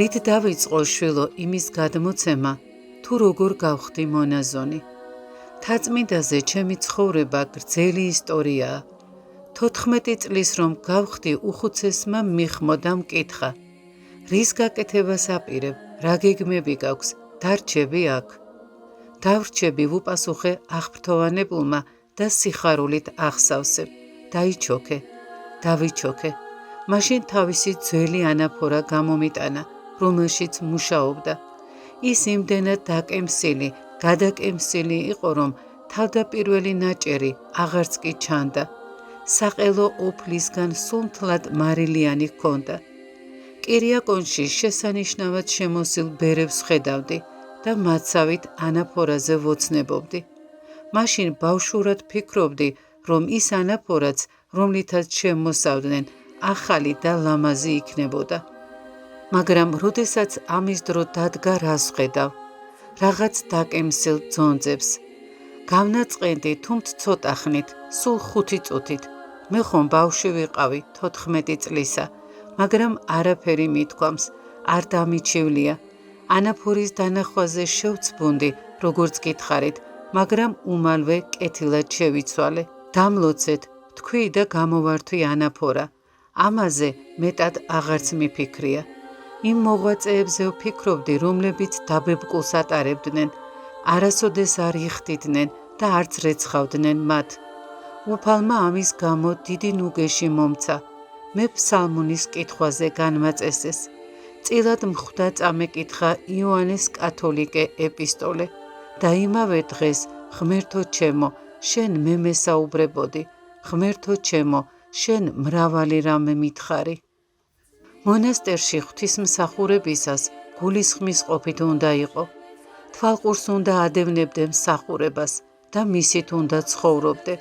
რით დავიწყო შვილო იმის გადმოცემა, თუ როგორ გავხდი მონაზონი. თაწმინდაზე ჩემი ცხოვრება გრძელი ისტორიაა. 14 წლის რომ გავხდი უხუცესმა მიხმოდა მკითხა. რის გაკეთებას აპირებ, რა გეგმები გაქვს, დარჩები აქ. დავრჩები ვუპასუხე აღფრთოვანებულმა და სიხარულით ახსავსებ. დაიჩოქე, დავიჩოქე. მაშინ თავისი ძველი ანაფორა გამომიტანა, რომელშიც მუშაობდა. ის იმდენად დაკემსილი, გადაკემსილი იყო, რომ თავდაპირველი ნაჭერი აღარც კი ჩანდა. საყელო ოფლისგან სულთლად მარილიანი ჰქონდა. კირიაკონში შესანიშნავად შემოსილ ბერებს ხედავდი და მაცავით ანაფორაზე ვოცნებობდი. მაშინ ბავშვურად ფიქრობდი, რომ ის ანაფორაც, რომლითაც შემოსავდნენ, ახალი და ლამაზი იქნებოდა. მაგრამ როდესაც ამის დრო დადგა, რას ვხედავ? რაღაც დაკემსილ ძონძებს. გავნაწყენდი თუმთ ცოტა ხნით, სულ 5 წუთით. მე ხომ ბავშვი ვიყავი 14 წლისა, მაგრამ არაფერი მithქვამს, არ დამიჩივლია. ანაფორის დანახვაზე შევწბუნდი, როგორც გითხარით, მაგრამ უმალვე კეთილად შევიცვალე. დამლოცეთ, თქვი და გამოვართვი ანაფორა. ამაზე მეტად აღარც მიფიქრია. იმ მოღვაწეებზე ვფიქრობდი, რომლებიც დაბებკულს ატარებდნენ, არასოდეს არ იხდიდნენ და არც რეცხავდნენ მათ. უფალმა ამის გამო დიდი ნუგეში მომცა. მე ფსალმუნის კითხვაზე განმაწესეს. წილად მხვდა წამეკითხა იოანეს კათოლიკე ეპისტოლე და იმავე დღეს, ღმერთო ჩემო, შენ მე მესაუბრებოდი, ღმერთო ჩემო, შენ მრავალი რამე მითხარი. მონასტერში ღვთისმსახურებისას გულისხმის ყოფით უნდა იყო. თვალყურს უნდა ადევნებდე მსახურებას და მისით უნდა ცხოვრობდე.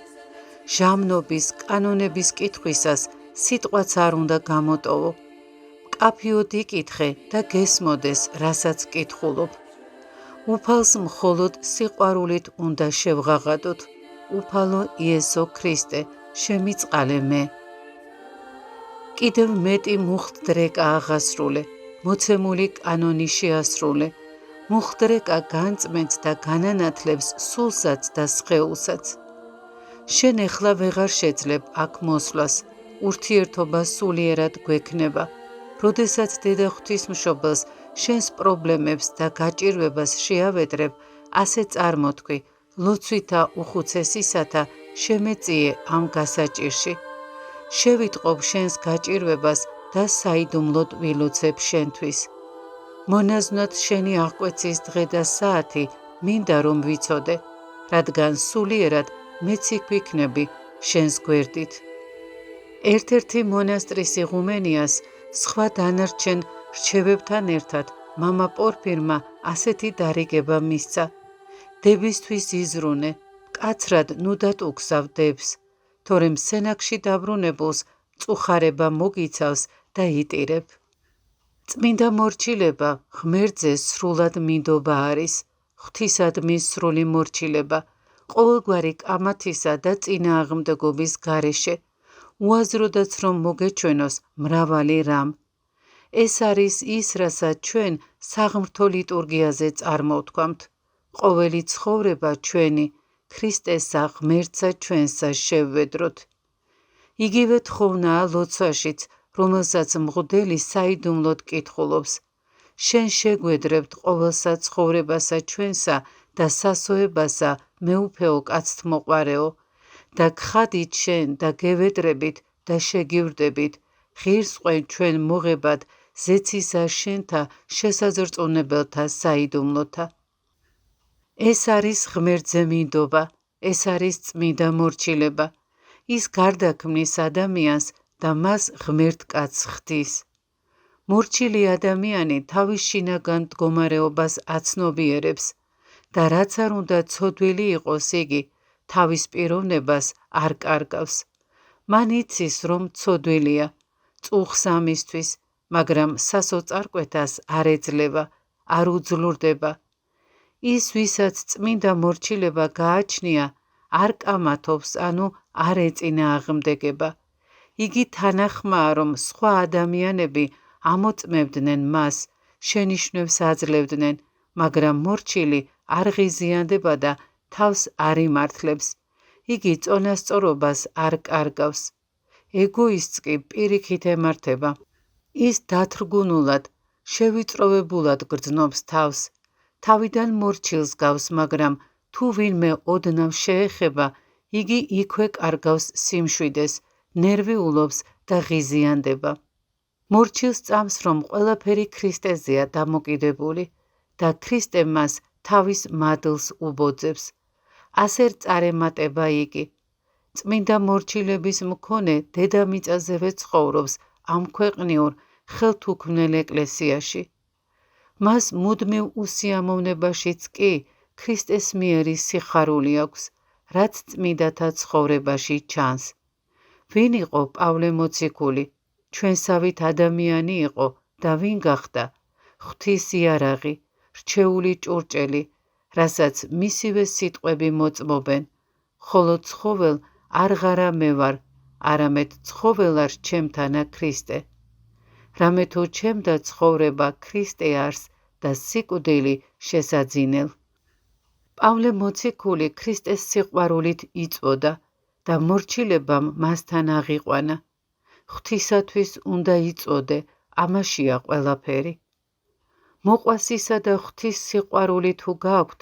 ჟამნობის, კანონების კითხვისას სიტყვაც არ უნდა გამოტოვო. მკაფიოდ იკითხე და გესმოდეს, რასაც კითხულობ. უფალს მხოლოდ სიყვარულით უნდა შევღაღადოთ. უფალო იესო ქრისტე, შემიწყალე მე. კიდევ მეტი მუხტდრეკა აღასრულე, მოცემული კანონი შეასრულე. მუხტდრეკა განწმენთ და განანათლებს სულსაც და სხეულსაც. შენ ეხლა ვეღარ შეძლებ აქ მოსვლას, ურთიერთობა სულიერად გვექნება. როდესაც დედა ღვთისმშობელს შენს პრობლემებს და გაჭირვებას შეავედრებ, ასე წარმოთქვი, ლოცვითა უხუცესისათა შემეწიე ამ გასაჭირში. შევიტყობ შენს გაჭირვებას და საიდუმლოდ ვილოცებ შენთვის. მონაზვნად შენი აღკვეცის დღე და საათი მინდა რომ ვიცოდე, რადგან სულიერად მეც იქ ვიქნები შენს გვერდით. ერთ-ერთი მონასტრის იღუმენიას სხვა დანარჩენ რჩევებთან ერთად მამა პორფირმა ასეთი დარიგება მისცა. დებისთვის იზრუნე, მკაცრად ნუდად უგსავ დებს, თორემ სენაკში დაბრუნებულს მწუხარება მოგიცავს და იტირებ. წმინდა მორჩილება ღმერთზე სრულად მინდობა არის, ღვთისადმი სრული მორჩილება, ყოველგვარი კამათისა და წინააღმდეგობის გარეშე, უაზროდაც რომ მოგეჩვენოს მრავალი რამ. ეს არის ის, რასაც ჩვენ საღმრთო ლიტურგიაზე წარმოვთქვამთ. ყოველი ცხოვრება ჩვენი ქრისტესა ღმერთსა ჩვენსა შევვედროთ. იგივე თხოვნაა ლოცვაშიც, რომელსაც მღვდელი საიდუმლოდ კითხულობს. შენ შეგვედრებთ ყოველსა ცხოვრებასა ჩვენსა და სასოებასა მეუფეო კაცთმოყვარეო და გხადით შენ და გევედრებით და შეგივრდებით, ღირს ყვენ ჩვენ მოღებად ზეცისა შენთა შესაძრწუნებელთა საიდუმლოთა. ეს არის ღმერთზე მინდობა, ეს არის წმინდა მორჩილება. ის გარდაქმნის ადამიანს და მას ღმერთკაცს ხდის. მორჩილი ადამიანი თავის შინაგან მდგომარეობას აცნობიერებს და რაც არ უნდა ცოდვილი იყოს იგი, თავის პიროვნებას არ კარგავს. მან იცის, რომ ცოდვილია, წუხს ამისთვის, მაგრამ სასოწარკვეთას არ ეძლევა, არ უძლურდება. ის, ვისაც წმინდა მორჩილება გააჩნია, არ კამათობს, ანუ არ ეწინააღმდეგება. იგი თანახმაა, რომ სხვა ადამიანები ამოწმებდნენ მას, შენიშვნებს აძლევდნენ, მაგრამ მორჩილი არ ღიზიანდება და თავს არ იმართლებს. იგი წონასწორობას არ კარგავს. ეგოისტს კი პირიქით ემართება. ის დათრგუნულად, შევიწროვებულად გრძნობს თავს. თავიდან მორჩილს გავს, მაგრამ თუ ვინმე ოდნავ შეეხება, იგი იქვე კარგავს სიმშვიდეს, ნერვიულობს და ღიზიანდება. მორჩილს წამს, რომ ყველაფერი ქრისტეზეა დამოკიდებული და ქრისტე მას თავის მადლს უბოძებს. ასე წარემატება იგი. წმინდა მორჩილების მქონე დედამიწაზევე ცხოვრობს ამ ქვეყნიურ ხელთუქმნელ ეკლესიაში. მას მუდმივ უსიამოვნებაშიც კი ქრისტეს მიერი სიხარული აქვს, რაც წმინდათა ცხოვრებაში ჩანს. ვინ იყო პავლე მოციქული? ჩვენსავით ადამიანი იყო და ვინ გახდა? ღვთის იარაღი, რჩეული ჭურჭელი, რასაც მისივე სიტყვები მოწმობენ, ხოლო ცხოველ არღარა მე ვარ, არამედ ცხოველა რჩემთანა ქრისტე. რამე თუ ჩემდა ცხოვრება ქრისტე არს და სიკვდილი შესაძინელ. პავლე მოციქული ქრისტეს სიყვარულით იწვოდა და მორჩილებამ მასთან აღიყვანა. ღვთისათვის უნდა იწოდე, ამაშია ყველაფერი. მოყვასისა და ღვთის სიყვარული თუ გაქვთ,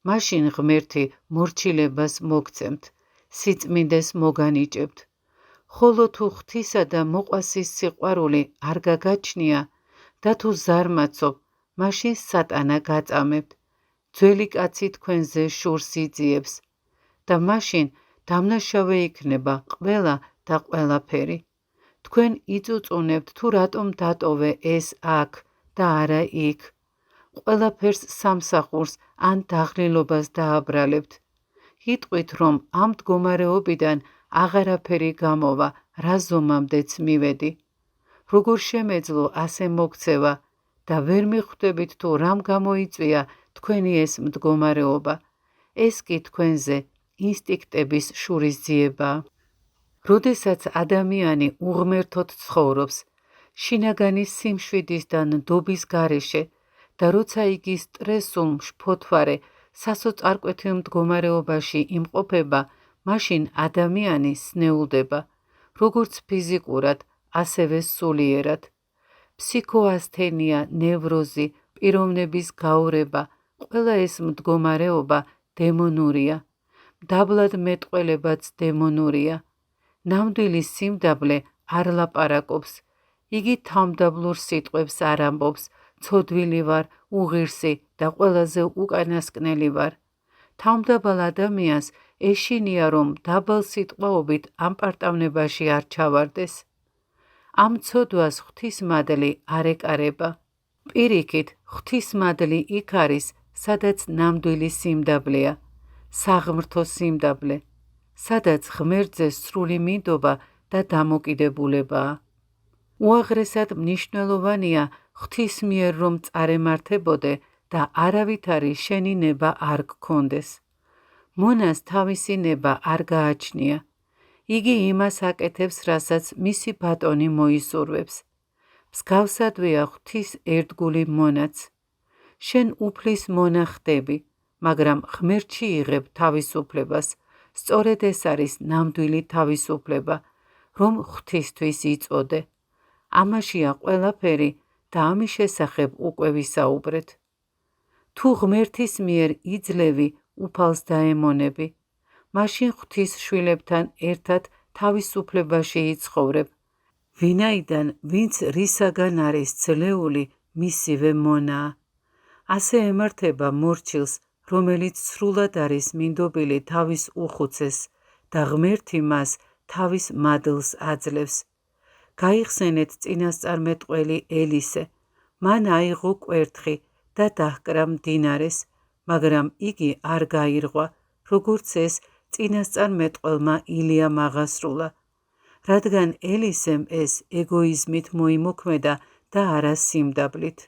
მაშინ ღმერთი მორჩილებას მოგცემთ, სიწმინდეს მოგანიჭებთ. ხოლო თუ ღვთისა და მოყვასის სიყვარული არ გაგაჩნია და თუ ზარმაცობ, მაშინ სატანა გაწამებთ. ძველი კაცი თქვენზე შურს იძიებს და მაშინ დამნაშავე იქნება ყველა და ყველაფერი. თქვენ იწუწუნებთ თუ რატომ დატოვე ეს აქ და არა იქ. ყველაფერს სამსახურს ან დაღლილობას დააბრალებთ. იტყვით, რომ ამ მდგომარეობიდან აღარაფერი გამოვა, რა ზომამდეც მივედი. როგორ შემეძლო ასე მოქცევა და ვერ მიხვდებით თუ რამ გამოიწვია თქვენი ეს მდგომარეობა. ეს კი თქვენზე ინსტინქტების შურისძიებაა. როდესაც ადამიანი უღმერთოდ ცხოვრობს, შინაგანი სიმშვიდის და ნდობის გარეშე და როცა იგი სტრესულ, მშფოთვარე, სასოწარკვეთილ მდგომარეობაში იმყოფება, მაშინ ადამიანი სნეულდება, როგორც ფიზიკურად, ასევე სულიერად. ფსიქოასთენია, ნევროზი, პიროვნების გაურება, ყველა ეს მდგომარეობა დემონურია. დაბლად მეტყველებაც დემონურია. ნამდვილი სიმდაბლე არ ლაპარაკობს. იგი თავმდაბლურ სიტყვებს არ ამბობს, ცოდვილი ვარ, უღირსი და ყველაზე უკანასკნელი ვარ. თავმდაბალ ადამიანს ეშინია, რომ დაბალ სიტყვაობით ამ პარტავნებაში არ ჩავარდეს. ამ ცოდვას ღვთისმადლი არ ეკარება. პირიქით, ღვთისმადლი იქ არის, სადაც ნამდვილი სიმდაბლეა, საღმრთო სიმდაბლე, სადაც ღმერთზე სრული მინდობა და დამოკიდებულებაა. უაღრესად მნიშვნელოვანია ღვთის მიერ რომ წარემართებოდე და არავითარი შენი ნება არ გქონდეს. მონას თავისი ნება არ გააჩნია. იგი იმას აკეთებს, რასაც მისი ბატონი მოისურვებს. მსგავსადვეა ღვთის ერთგული მონაც. შენ უფლის მონა ხდები, მაგრამ ღმერთში იღებ თავისუფლებას. სწორედ ეს არის ნამდვილი თავისუფლება, რომ ღვთისთვის იწოდე. ამაშია ყველაფერი და ამის შესახებ უკვე ვისაუბრეთ. თუ ღმერთის მიერ იძლევი უფალს დაემონები, მაშინ ღვთის შვილებთან ერთად თავისუფლებაში იცხოვრებ, ვინაიდან ვინც რისაგან არის ძლეული, მისივე მონაა. ასე ემართება მორჩილს, რომელიც სრულად არის მინდობილი თავის უხუცეს და ღმერთი მას თავის მადლს აძლევს. გაიხსენეთ წინასწარმეტყველი ელისე, მან აიღო კვერთხი და დაჰკრა მდინარეს, მაგრამ იგი არ გაირღვა, როგორც ეს წინასწარმეტყველმა ილიამ აღასრულა, რადგან ელისემ ეს ეგოიზმით მოიმოქმედა და არა სიმდაბლით.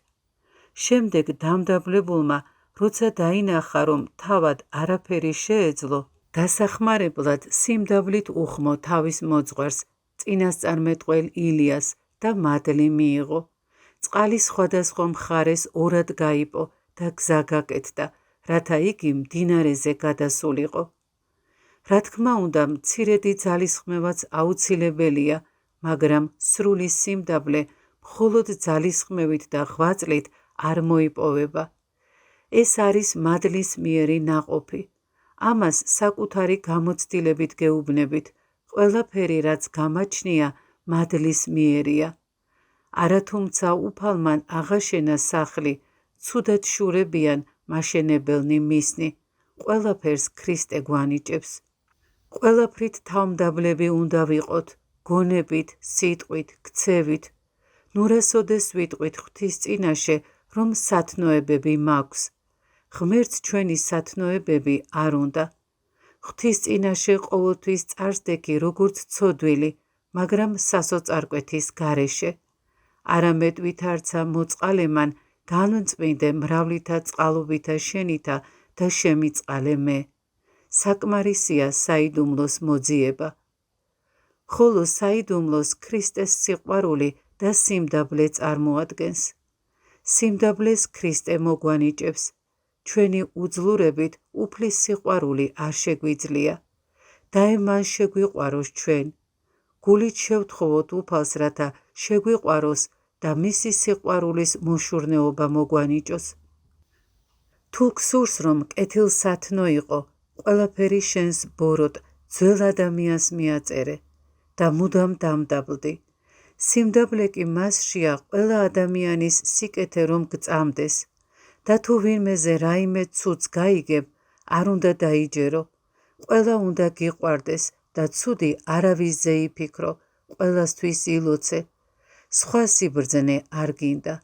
შემდეგ დამდაბლებულმა, როცა დაინახა, რომ თავად არაფერი შეეძლო, დასახმარებლად სიმდაბლით უხმო თავის მოძღვარს, წინასწარმეტყველ ილიას და მადლი მიიღო. წყალი სხვადასხვა მხარეს ორად გაიპო და გზა გაკეთდა, რათა იგი მდინარეზე გადასულიყო. რა თქმა უნდა, მცირედი ძალისხმევაც აუცილებელია, მაგრამ სრული სიმდაბლე მხოლოდ ძალისხმევით და ღვაწლით არ მოიპოვება. ეს არის მადლის მიერი ნაყოფი. ამას საკუთარი გამოცდილებით გეუბნებით, ყველაფერი რაც გამაჩნია მადლის მიერია. არათუმცა უფალმან აღაშენა სახლი, ცუდად შურებიან მაშენებელნი მისნი, ყველაფერს ქრისტე გვანიჭებს. ყველაფრით თავმდაბლები უნდა ვიყოთ, გონებით, სიტყვით, ქცევით. ნურასოდეს ვიტყვით ღვთის წინაშე, რომ სათნოებები მაქვს. ღმერთს ჩვენი სათნოებები არ უნდა. ღვთის წინაშე ყოველთვის წარსდეგი როგორც ცოდვილი, მაგრამ სასოწარკვეთის გარეშე. არამედ ვითარცა მოწყალემან, განვწმინდე მრავლითა წყალობითა შენითა და შემიწყალე მე. საკმარისია საიდუმლოს მოძიება. ხოლო საიდუმლოს ქრისტეს სიყვარული და სიმდაბლე წარმოადგენს. სიმდაბლეს ქრისტე მოგვანიჭებს. ჩვენი უძლურებით უფლის სიყვარული არ შეგვიძლია. დაემან შეგვიყვაროს ჩვენ. გულით შევთხოვოთ უფალს, რათა შეგვიყვაროს და მისი სიყვარულის მოშურნეობა მოგვანიჭოს. თუ გსურს, რომ კეთილსათნო იყო, ყველაფერი შენს ბოროტ ძველ ადამიანს მიაწერე და მუდამ დამდაბლდი. სიმდაბლე კი მასშია ყველა ადამიანის სიკეთე რომ გწამდეს და თუ ვინმეზე რაიმე ცუდს გაიგებ, არ უნდა დაიჯერო. ყველა უნდა გიყვარდეს და ცუდი არავისზე იფიქრო, ყველასთვის ილოცე. სხვა სიბრძნე არ გინდა.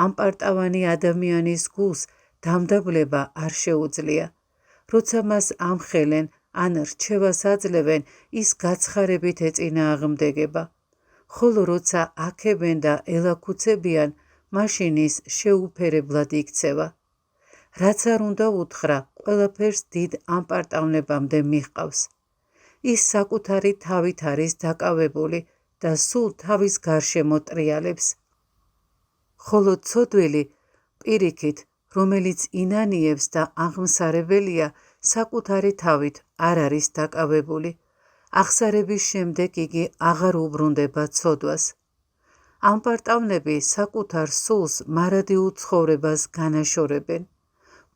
ამპარტავანი ადამიანის გულს დამდაბლება არ შეუძლია. როცა მას ამხელენ ან რჩევას აძლევენ, ის გაცხარებით ეწინააღმდეგება. ხოლო როცა აქებენ და ელაქუცებიან, მაშინ ის შეუფერებლად იქცევა. რაც არ უნდა უთხრა, ყველაფერს დიდ ამპარტავნებამდე მიჰყავს. ის საკუთარი თავით არის დაკავებული და სულ თავის გარშემო ტრიალებს. ხოლო ცოდვილი პირიქით, რომელიც ინანიებს და აღმსარებელია, საკუთარი თავით არ არის დაკავებული. აღსარების შემდეგ იგი აღარ უბრუნდება ცოდვას. ამპარტავნები საკუთარ სულს მარადიულ ცხოვრებას განაშორებენ.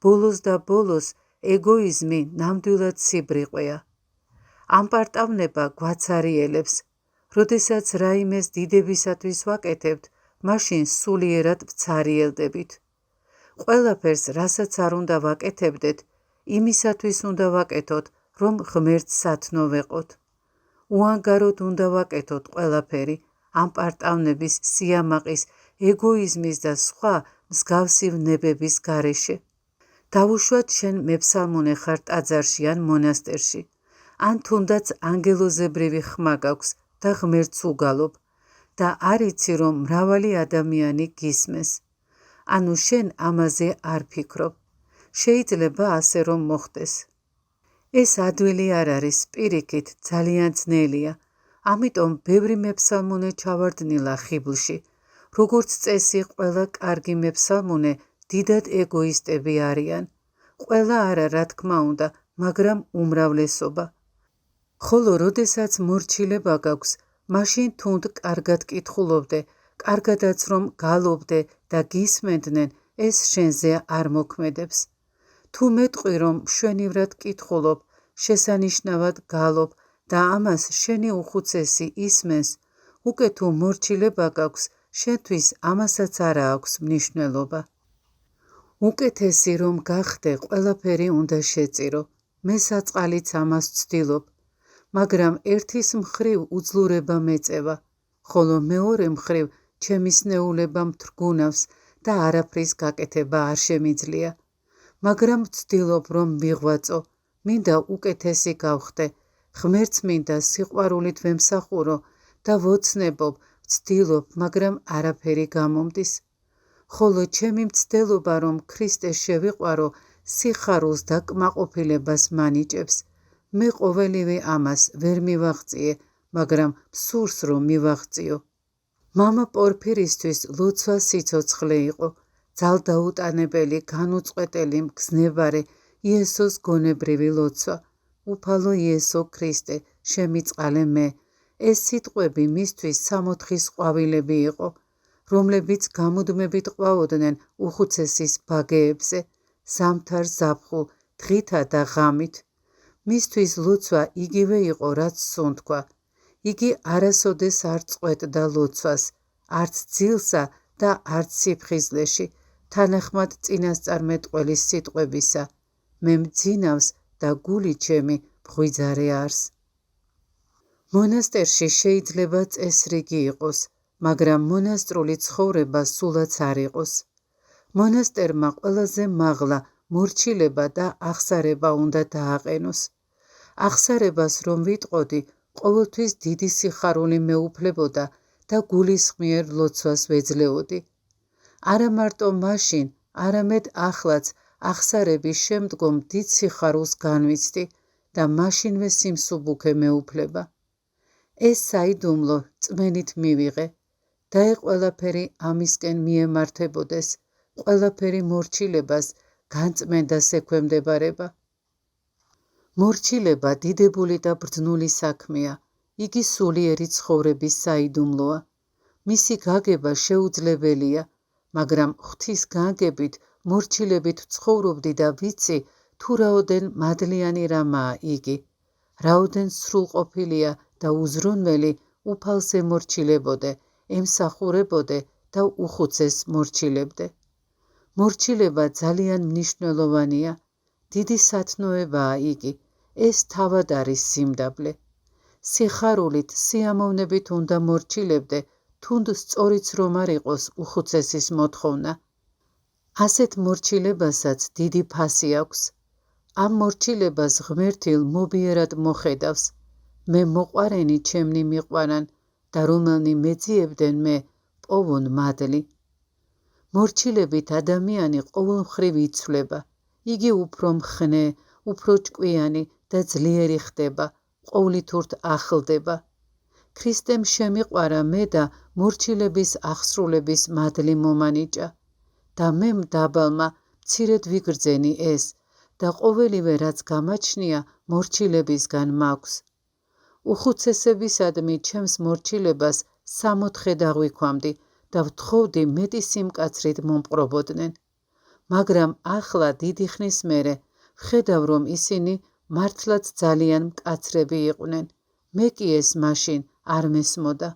ბოლოს და ბოლოს ეგოიზმი ნამდვილად სიბრიყვეა. ამპარტავნება გვაცარიელებს. როდესაც რაიმეს დიდებისათვის ვაკეთებთ, მაშინ სულიერად ვცარიელდებით. ყველაფერს, რასაც არ უნდა ვაკეთებდეთ, იმისათვის უნდა ვაკეთოთ, რომ ღმერთს სათნო ვეყოთ. უანგაროდ უნდა ვაკეთოთ ყველაფერი, ამპარტავნების, სიამაყის, ეგოიზმის და სხვა მსგავსი ვნებების გარეშე. დავუშვათ შენ მეფსალმუნე ხარ ტაძარში ან მონასტერში, ან თუნდაც ანგელოზებრივი ხმა გაქვს და ღმერთს უგალობ და არ იცი, რომ მრავალი ადამიანი გისმეს. ანუ შენ ამაზე არ ფიქრობ. შეიძლება ასე რომ მოხდეს. ეს ადვილი არ არის, პირიქით, ძალიან ძნელია. ამიტომ ბევრი მეფსალმუნე ჩავარდნილა ხიბლში. როგორც წესი, ყველა კარგი მეფსალმუნე დიდად ეგოისტები არიან. ყველა არა, რა თქმა უნდა, მაგრამ უმრავლესობა. ხოლო როდესაც მორჩილება გაქვს, მაშინ თუნდ კარგად კითხულობდე, კარგადაც რომ გალობდე და გისმენდნენ, ეს შენზე არ მოქმედებს. თუ მეტყვი რომ მშვენივრად კითხულობ, შესანიშნავად გალობ და ამას შენი უხუცესი ისმენს, უკვე თუ მორჩილება გაქვს, შენთვის ამასაც არა აქვს მნიშვნელობა. უკეთესი რომ გახდე, ყველაფერი უნდა შეწირო. მე საწყალიც ამას ვცდილობ, მაგრამ ერთის მხრივ უძლურება მეწევა, ხოლო მეორე მხრივ ჩემი სნეულება მთრგუნავს და არაფრის გაკეთება არ შემიძლია. მაგრამ ვცდილობ რომ მიღვაწო, მინდა უკეთესი გავხდე, ღმერთს მინდა სიყვარულით ვემსახურო და ვოცნებობ, ვცდილობ, მაგრამ არაფერი გამომდის. ხოლო ჩემი მცდელობა რომ ქრისტეს შევიყვარო, სიხარულს და კმაყოფილებას მანიჭებს. მე ყოველივე ამას ვერ მივაღწიე, მაგრამ მსურს რომ მივაღწიო. მამა პორფირისთვის ლოცვა სიცოცხლე იყო, ძალდაუტანებელი, განუწყვეტელი, მგზნებარე იესოს გონებრივი ლოცვა. უფალო იესო ქრისტე, შემიწყალე მე. ეს სიტყვები მისთვის სამოთხის ყვავილები იყო, რომლებიც გამუდმებით ყვაოდნენ უხუცესის ბაგეებზე, ზამთარ ზაფხულ, დღითა და ღამით. მისთვის ლოცვა იგივე იყო, რაც სუნთქვა. იგი არასოდეს არ წყვეტდა ლოცვას, არც ძილსა და არც სიფხიზლეში, თანახმად წინასწარმეტყველის სიტყვებისა. მე მძინავს და გული ჩემი მღვიძარე არს. მონასტერში შეიძლება წესრიგი იყოს, მაგრამ მონასტრული ცხოვრება სულაც არ იყოს. მონასტერმა ყველაზე მაღლა მორჩილება და აღსარება უნდა დააყენოს. აღსარებას რომ ვიტყოდი, ყოველთვის დიდი სიხარული მეუფლებოდა და გულისხმიერ ლოცვას ვეძლეოდი. არა მარტო მაშინ, არამედ ახლაც აღსარების შემდგომ დიდ სიხარულს განვიცდი და მაშინვე სიმსუბუქე მეუფლება. ეს საიდუმლო წმენით მივიღე და ყველაფერი ამისკენ მიემართებოდეს, ყველაფერი მორჩილებას, განწმენდას ექვემდებარება. მორჩილება დიდებული და ბრძნული საქმეა, იგი სულიერი ცხოვრების საიდუმლოა. მისი გაგება შეუძლებელია, მაგრამ ღვთის გაგებით მორჩილებით ცხოვრობდი და ვიცი, თუ რაოდენ მადლიანი რამაა იგი, რაოდენ სრულყოფილია და უზრუნველი უფალს ემორჩილებოდე, ემსახურებოდე და უხუცეს მორჩილებდე. მორჩილება ძალიან მნიშვნელოვანია, დიდი სათნოებაა იგი, ეს თავად არის სიმდაბლე. სიხარულით, სიამოვნებით უნდა მორჩილებდე, თუნდ სწორიც რომ არ იყოს უხუცესის მოთხოვნა. ასეთ მორჩილებასაც დიდი ფასი აქვს. ამ მორჩილებას ღმერთილ მობიერად მოხედავს. მე მოყვარენი ჩემნი მიყვარან და რომელნი მეძიებდნენ მე პოვონ მადლი. მორჩილებით ადამიანი ყოველმხრივ იცვლება. იგი უფრო მხნე, უფრო ჭკვიანი და ძლიერი ხდება, ყოვლითურთ ახლდება. ქრისტემ შემიყვარა მე და მორჩილების აღსრულების მადლი მომანიჭა. და მე მდაბალმა მცირედ ვიგრძენი ეს და ყოველივე რაც გამაჩნია მორჩილებისგან მაქვს. უხუცესებისადმი ჩემს მორჩილებას სამოთხე დაღვიქვამდი და ვთხოვდი მეტი სიმკაცრით მომპყრობოდნენ. მაგრამ ახლა დიდი ხნის მერე ვხედავ რომ ისინი მართლაც ძალიან მკაცრები იყვნენ. მე კი ეს მაშინ არ მესმოდა.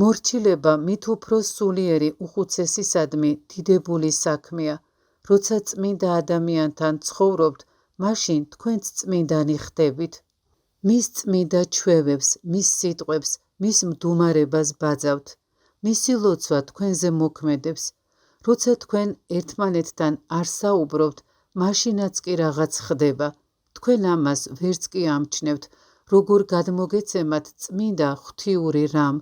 მორჩილება მით უფრო სულიერი უხუცესისადმი დიდებული საქმეა. როცა წმინდა ადამიანთან ცხოვრობთ, მაშინ თქვენც წმინდანი ხდებით. მის წმინდა ჩვევებს, მის სიტყვებს, მის მდუმარებას ბაძავთ. მისი ლოცვა თქვენზე მოქმედებს. როცა თქვენ ერთმანეთთან არ საუბრობთ, მაშინაც კი რაღაც ხდება. თქვენ ამას ვერც კი ამჩნევთ, როგორ გადმოგეცემათ წმინდა ღვთიური რამ.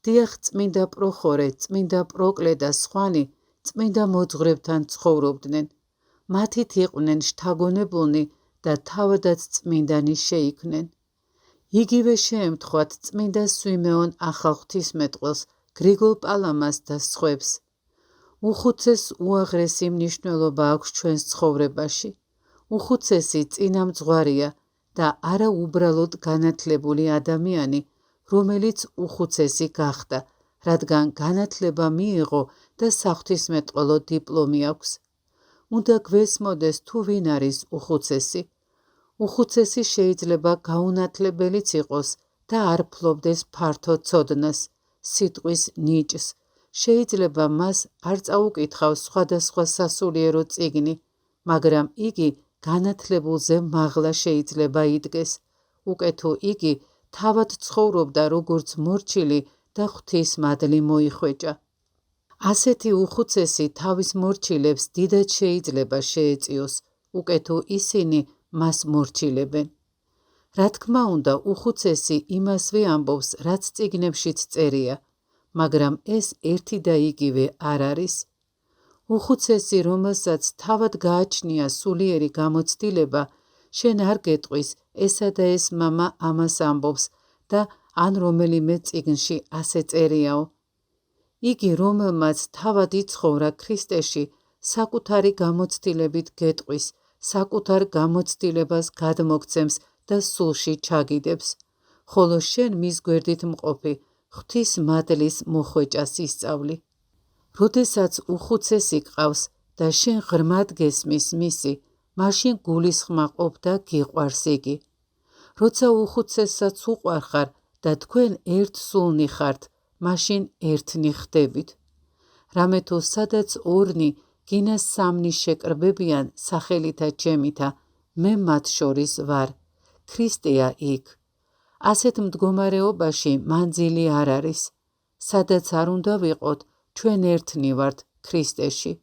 დიახ, წმინდა პროხორე, წმინდა პროკლე და სხვანი წმინდა მოძღვრებთან ცხოვრობდნენ. მათით იყვნენ შთაგონებულნი და თავადაც წმინდანი შეიქმნენ. იგივე შეემთხვათ წმინდა სვიმეონ ახალღვთისმეტყველს, გრიგოლ პალამას და სხვებს. უხუცეს უაღრესი მნიშვნელობა აქვს ჩვენს ცხოვრებაში. უხუცესი წინამძღვარია და არა უბრალოდ განათლებული ადამიანი, რომელიც უხუცესი გახდა, რადგან განათლება მიიღო და საღვთისმეტყველო დიპლომი აქვს. უნდა გვესმოდეს თუ ვინ არის უხუცესი. უხუცესი შეიძლება გაუნათლებელიც იყოს და არ ფლობდეს ფართო ცოდნას, სიტყვის ნიჭს. შეიძლება მას არ წაუკითხავს სხვადასხვა სასულიერო წიგნი, მაგრამ იგი განათლებულზე მაღლა შეიძლება იდგეს. უკეთო იგი თავად ცხოვრობდა როგორც მორჩილი და ღვთის მადლი მოიხვეჭა. ასეთი უხუცესი თავის მორჩილებს დიდად შეიძლება შეეწიოს, უკეთო ისინი მას მორჩილებენ. რა თქმა უნდა, უხუცესი იმასვე ამბობს, რაც წიგნებშიც წერია, მაგრამ ეს ერთი და იგივე არ არის. უხუცესი, რომელსაც თავად გააჩნია სულიერი გამოცდილება, შენ არ გეტყვის ესა და ეს მამა ამას ამბობს და ან რომელიმე წიგნში ასე წერიაო. იგი, რომელმაც თავად იცხოვრა ქრისტეში, საკუთარი გამოცდილებით გეტყვის, საკუთარ გამოცდილებას გადმოგცემს და სულში ჩაგიდებს, ხოლო შენ მის გვერდით მყოფი ღვთის მადლის მოხვეჭას ისწავლი. როდესაც უხუცესი გყავს და შენ ღრმად გესმის მისი, მაშინ გულისხმა ყოფ და გიყვარს იგი. როცა უხუცესსაც უყვარხარ და თქვენ ერთსულნი ხართ, მაშინ ერთნი ხდებით. რამე თუ სადაც ორნი გინა სამნი შეკრბებიან სახელითა ჩემითა, მე მათ შორის ვარ, ქრისტეა იქ. ასეთ მდგომარეობაში მანძილი არ არის. სადაც არ უნდა ვიყოთ, ჩვენ ერთნი ვართ ქრისტეში.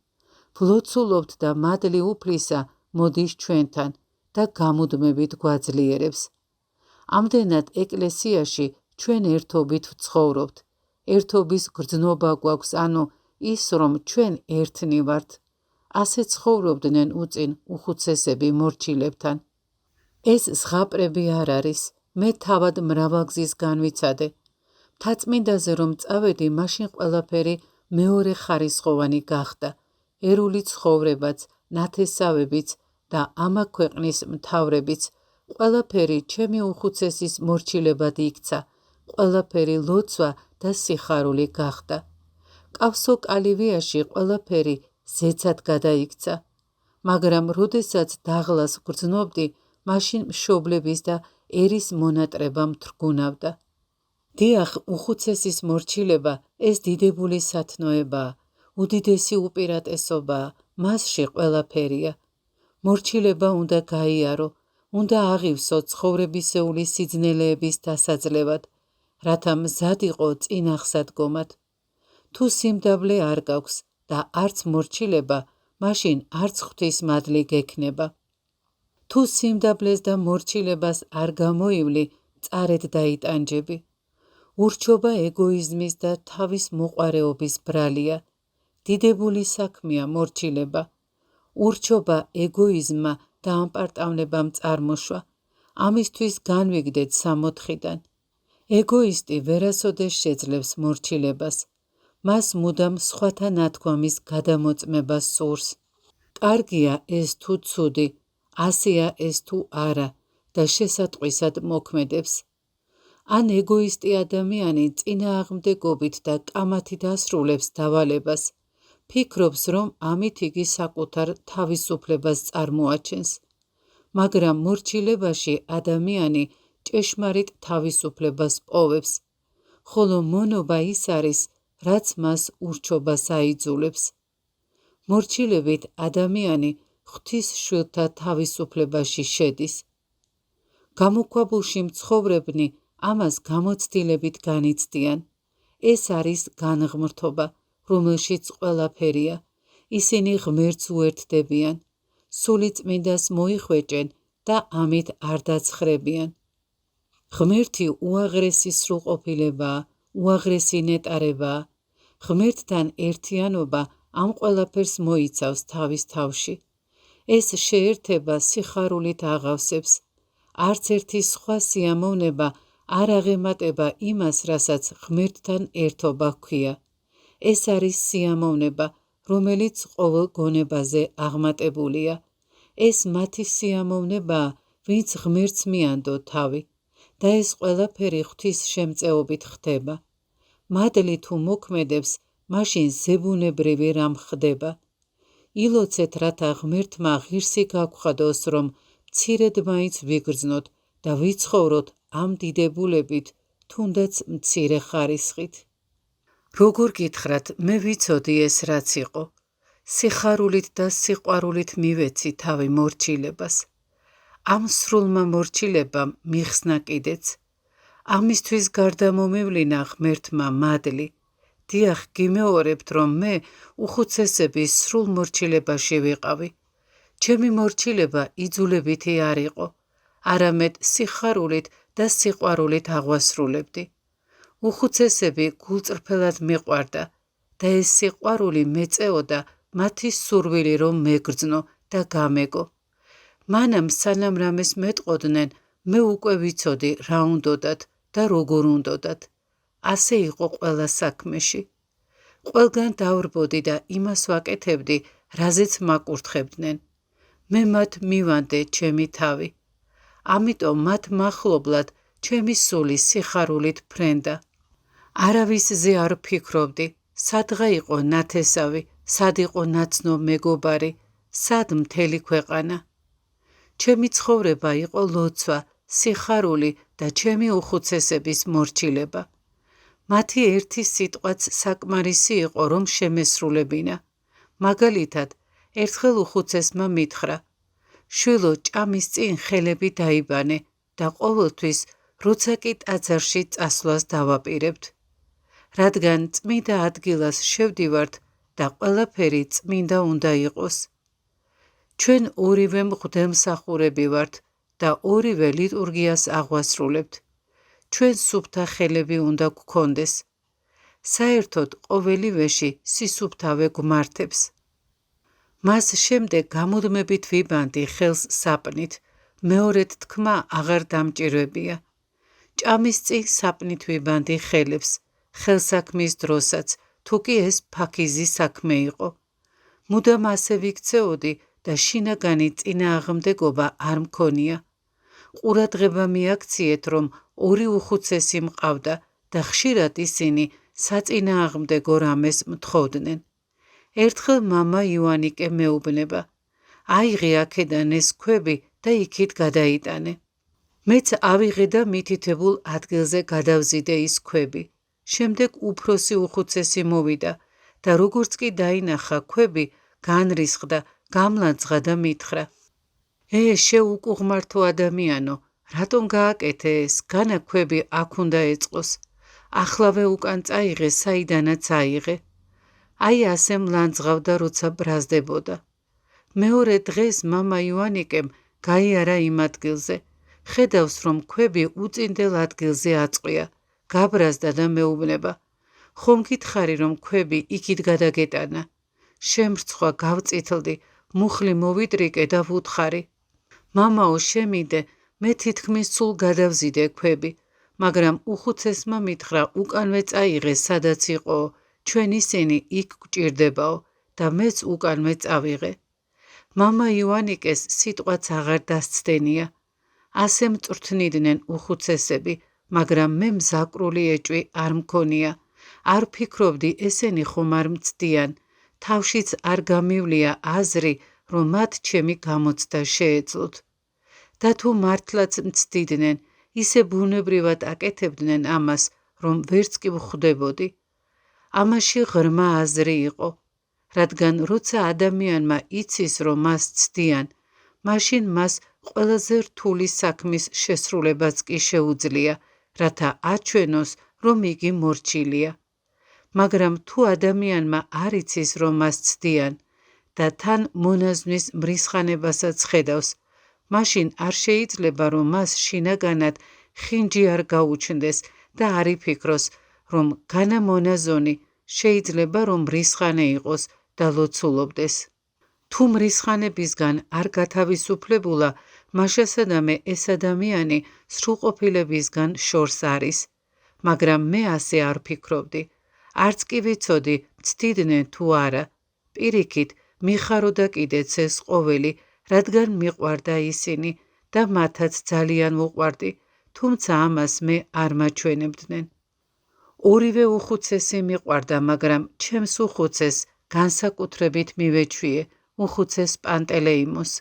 ვლოცულობთ და მადლი უფლისა მოდის ჩვენთან და გამუდმებით გვაძლიერებს. ამდენად ეკლესიაში ჩვენ ერთობით ვცხოვრობთ. ერთობის გრძნობა გვაქვს, ანუ ის, რომ ჩვენ ერთნი ვართ. ასე ცხოვრობდნენ უწინ უხუცესები მორჩილებთან. ეს ზღაპრები არ არის. მე თავად მრავალგზის განვიცადე. მთაწმინდაზე რომ წავედი, მაშინ ყველაფერი მეორე ხარისხოვანი გახდა. ერული ცხოვრებაც, ნათესავებიც და ამა ქვეყნის მთავრებიც, ყველაფერი ჩემი უხუცესის მორჩილებად იქცა, ყველაფერი ლოცვა და სიხარული გახდა. კავსო კალივიაში ყველაფერი ზეცად გადაიქცა, მაგრამ როდესაც დაღლას გრძნობდი, მაშინ მშობლების და ერის მონატრება მთრგუნავდა. დიახ, უხუცესის მორჩილება ეს დიდებული სათნოებაა, უდიდესი უპირატესობაა, მასში ყველაფერია. მორჩილება უნდა გაიარო, უნდა აღივსო ცხოვრებისეული სიძნელეების დასაძლევად, რათა მზად იყო წინახსადგომად. თუ სიმდაბლე არ გაქვს და არც მორჩილება, მაშინ არც ღვთის მადლი გექნება. თუ სიმდაბლეს და მორჩილებას არ გამოივლი, წარედ დაიტანჯები. ურჩობა ეგოიზმის და თავის მოყვარეობის ბრალია. დიდებული საქმეა მორჩილება. ურჩობა ეგოიზმმა და ამპარტავნებამ წარმოშვა. ამისთვის განვიგდეთ სამოთხიდან. ეგოისტი ვერასოდეს შეძლებს მორჩილებას. მას მუდამ სხვათა ნათქვამის გადამოწმება სურს. კარგია ეს თუ ცუდი, ასეა ეს თუ არა და შესატყვისად მოქმედებს. ან ეგოისტი ადამიანი წინააღმდეგობით და კამათით ასრულებს დავალებას, ფიქრობს, რომ ამით იგი საკუთარ თავისუფლებას წარმოაჩენს, მაგრამ მორჩილებაში ადამიანი ჭეშმარიტ თავისუფლებას პოვებს, ხოლო მონობა ის არის, რაც მას ურჩობას აიძულებს. მორჩილებით ადამიანი ღვთის შვილთა თავისუფლებაში შედის. გამოქვაბულში მცხოვრებნი ამას გამოცდილებით განიცდიან. ეს არის განღმრთობა, რომელშიც ყველაფერია. ისინი ღმერთს უერთდებიან, სულიწმინდას მოიხვეჭენ და ამით არ დაცხრებიან. ღმერთი უაღრესი სრულყოფილებაა, უაღრესი ნეტარებაა. ღმერთთან ერთიანობა ამ ყველაფერს მოიცავს თავის თავში. ეს შეერთება სიხარულით აღავსებს. არც ერთი სხვა სიამოვნება არ აღემატება იმას, რასაც ღმერთთან ერთობა ჰქვია. ეს არის სიამოვნება, რომელიც ყოველ გონებაზე აღმატებულია. ეს მათი სიამოვნებაა, ვინც ღმერთს მიანდო თავი და ეს ყველაფერი ღვთის შემწეობით ხდება. მადლი თუ მოქმედებს, მაშინ ზებუნებრივი რამ ხდება. ილოცეთ, რათა ღმერთმა ღირსი გაგხადოს, რომ მცირედ მაინც ვიგრძნოთ და ვიცხოვროთ ამ დიდებულებით, თუნდაც მცირე ხარისხით. როგორ გითხრათ, მე ვიცოდი ეს რაც იყო. სიხარულით და სიყვარულით მივეცი თავი მორჩილებას. ამ სრულმა მორჩილებამ მიხსნა კიდეც. ამისთვის გარდა მომევლინა ღმერთმა მადლი. დიახ, გიმეორებთ, რომ მე უხუცესების სრულ მორჩილებაში ვიყავი. ჩემი მორჩილება იძულებითი არ იყო, არამედ სიხარულით და სიყვარულით აღვასრულებდი. უხუცესები გულწრფელად მიყვარდა და ეს სიყვარული მეწეოდა მათი სურვილი რომ მეგრძნო და გამეგო. მანამ სანამ რამეს მეტყოდნენ, მე უკვე ვიცოდი რა უნდოდათ და როგორ უნდოდათ. ასე იყო ყველა საქმეში. ყველგან დავრბოდი და იმას ვაკეთებდი, რაზეც მაკურთხებდნენ. მე მათ მივანდე ჩემი თავი. ამიტომ მათ მახლობლად ჩემი სული სიხარულით ფრენდა. არავისზე არ ვფიქრობდი, სადღა იყო ნათესავი, სად იყო ნაცნობ მეგობარი, სად მთელი ქვეყანა. ჩემი ცხოვრება იყო ლოცვა, სიხარული და ჩემი უხუცესების მორჩილება. მათი ერთი სიტყვაც საკმარისი იყო, რომ შემესრულებინა. მაგალითად, ერთხელ უხუცესმა მითხრა: შვილო, ჭამის წინ ხელები დაიბანე და ყოველთვის, როცა კი ტაძარში წასვლას დავაპირებთ. რადგან წმინდა ადგილას შევდივართ და ყველაფერი წმინდა უნდა იყოს. ჩვენ ორივე მღვდელმსახურები ვართ და ორივე ლიტურგიას აღვასრულებთ. ჩვენ სუფთა ხელები უნდა გვქონდეს. საერთოდ ყოველივეში სისუფთავე გვმართებს. მას შემდეგ გამუდმებით ვიბანდი ხელს საპნით, მეორედ თქმა აღარ დამჭირვებია. ჭამის წინ საპნით ვიბანდი ხელებს, ხელსაქმის დროსაც, თუ კი ეს ფაქიზი საქმე იყო. მუდამ ასე ვიქცეოდი და შინაგანი წინააღმდეგობა არ მქონია. ყურადღება მიაქციეთ, რომ ორი უხუცესი მყავდა და ხშირად ისინი საწინააღმდეგო რამეს მთხოვდნენ. ერთხელ მამა ივანიკე მეუბნება: აიღე აქედან ეს ქვები და იქით გადაიტანე. მეც ავიღე და მითითებულ ადგილზე გადავზიდე ის ქვები. შემდეგ უფროსი უხუცესი მოვიდა და როგორც კი დაინახა ქვები, განრისხდა, გამლანძღა და მითხრა: შეუკუღმართო ადამიანო, რატომ გააკეთე ეს? განა ქვები აქ უნდა ეწყოს. ახლავე უკან წაიღე, საიდანაც აიღე. აი ასე მლანძღავდა, როცა ბრაზდებოდა. მეორე დღეს მამა ივანიკემ გაიარა იმ ადგილზე. ხედავს, რომ ქვები უწინდელ ადგილზე აწყვია. გაბრაზდა და მეუბნება: ხომ გითხარი, რომ ქვები იქით გადაგეტანა? შემრცხვა, გავწითლდი, მუხლი მოვიტრიკე და ვუთხარი: მამაო, შემიდე, მე თითქმის სულ გადავზიდე ქვები, მაგრამ უხუცესმა მითხრა უკანვე წაიღე, სადაც იყო, ჩვენ ისინი იქ გვჭირდებაო და მეც უკანვე წავიღე. მამა ივანიკეს სიტყვაც აღარ დასცდენია. ასე მწვრთნიდნენ უხუცესები, მაგრამ მე მზაკრული ეჭვი არ მქონია. არ ვფიქრობდი, ესენი ხომ არ მცდიან. თავშიც არ გამივლია აზრი, რომ მათ ჩემი გამოცდა შეეძლოთ. და თუ მართლაც მცდიდნენ, ისე ბუნებრივად აკეთებდნენ ამას, რომ ვერც კი ვხვდებოდი. ამაში ღრმა აზრი იყო, რადგან როცა ადამიანმა იცის, რომ მას ცდიან, მაშინ მას ყველაზე რთული საქმის შესრულებაც კი შეუძლია, რათა აჩვენოს, რომ იგი მორჩილია. მაგრამ თუ ადამიანმა არ იცის, რომ მას ცდიან და თან მონაზვნის მრისხანებასაც ხედავს, მაშინ არ შეიძლება, რომ მას შინაგანად ხინჯი არ გაუჩნდეს და არ იფიქროს, რომ განა მონაზონი შეიძლება, რომ მრისხანე იყოს და ლოცულობდეს. თუ მრისხანებისგან არ გათავისუფლებულა, მაშასადამე ეს ადამიანი სრულყოფილებისგან შორს არის. მაგრამ მე ასე არ ვფიქრობდი. არც კი ვიცოდი, მცდიდნენ თუ არა. პირიქით, მიხაროდა კიდეც ეს ყოველი, რადგან მიყვარდა ისინი და მათაც ძალიან ვუყვარდი, თუმცა ამას მე არ მაჩვენებდნენ. ორივე უხუცესი მიყვარდა, მაგრამ ჩემს უხუცეს განსაკუთრებით მივეჩვიე, უხუცეს პანტელეიმოს.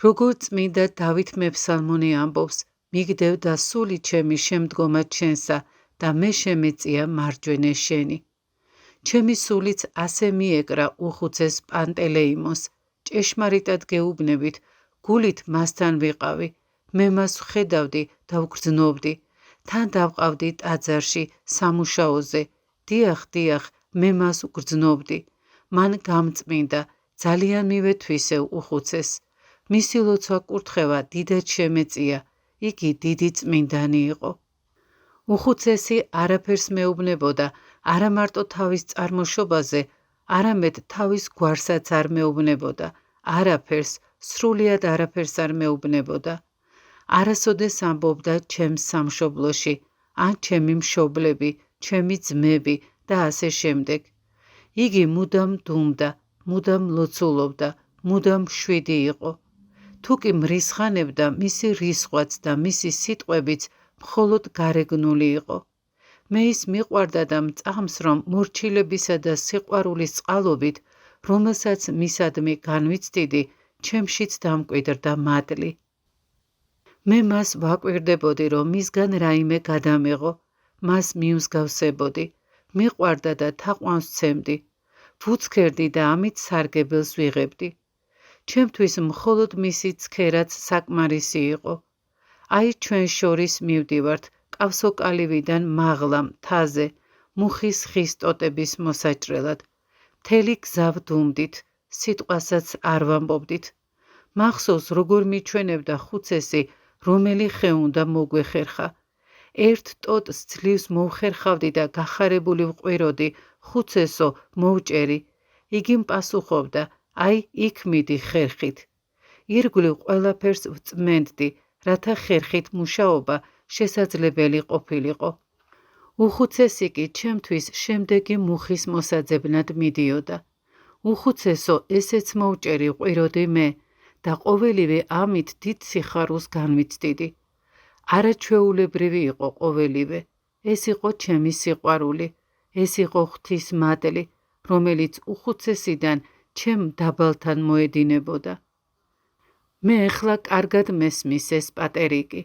როგორც წმინდა დავით მეფსალმონი ამბობს, მიგდევდა სული ჩემი შემდგომა ჩვენსა და მე შემეწია მარჯვენე შენი. ჩემი სულიც ასე მიეკრა უხუცეს პანტელეიმოს. ჭეშმარიტად გეუბნებით, გულით მასთან ვიყავი, მე მას ვხედავდი და ვგრძნობდი. თან დავყავდი ტაძარში, სამუშაოზე. დიახ, მე მას ვგრძნობდი. მან გამწმინდა, ძალიან მივეთვისევ უხუცეს. მისი ლოცვა კურთხევა დიდად შემეწია, იგი დიდი წმინდანი იყო. უხუცესი არაფერს მეუბნებოდა, არა მარტო თავის წარმოშობაზე, არამედ თავის გვარსაც არ მეუბნებოდა, არაფერს, სრულიად არაფერს არ მეუბნებოდა. არასოდეს ამბობდა ჩემს სამშობლოში, ან ჩემი მშობლები, ჩემი ძმები და ასე შემდეგ. იგი მუდამ დუმდა, მუდამ ლოცულობდა, მუდამ მშვიდი იყო. თუ კი მრისხანებდა, მისი რისხვაც და მისი სიტყვებიც მხოლოდ გარეგნული იყო. მე ის მიყვარდა და მწამს, რომ მორჩილებისა და სიყვარულის წყალობით, რომელსაც მისადმი განვიცდიდი, ჩემშიც დამკვიდრდა მადლი. მე მას ვაკვირდებოდი, რომ მისგან რაიმე გადამეღო, მას მიუსგავსებოდი, მიყვარდა და თაყვანს ვცემდი, ვუცქერდი და ამით სარგებელს ვიღებდი. ჩემთვის მხოლოდ მისი ცქერაც საკმარისი იყო. აი ჩვენ შორის მივდივართ კავსოკალივიდან მაღლა მთაზე, მუხის ხის ტოტების მოსაჭრელად. მთელი გზა ვდუმდით, სიტყვასაც არ ვამბობდით. მახსოვს, როგორ მიჩვენებდა ხუცესი, რომელი ხე უნდა მოგვეხერხა. ერთ ტოტს ძლივს მოვხერხავდი და გახარებული ვყვიროდი, ხუცესო, მოვჭერი. იგი მპასუხობდა, აი იქ მიდი ხერხით. ირგვლივ ყველაფერს ვწმენდდი, რათა ხერხით მუშაობა შესაძლებელი ყოფილიყო. უხუცესი კი ჩემთვის შემდეგი მუხის მოსაძებნად მიდიოდა. უხუცესო, ესეც მოვჭერი ვყვიროდი მე და ყოველივე ამით დიდ სიხარულს განვიცდიდი. არაჩვეულებრივი იყო ყოველივე. ეს იყო ჩემი სიყვარული, ეს იყო ღვთის მადლი, რომელიც უხუცესიდან ჩემ დაბალთან მოედინებოდა. მე ეხლა კარგად მესმის ეს პატერიკი.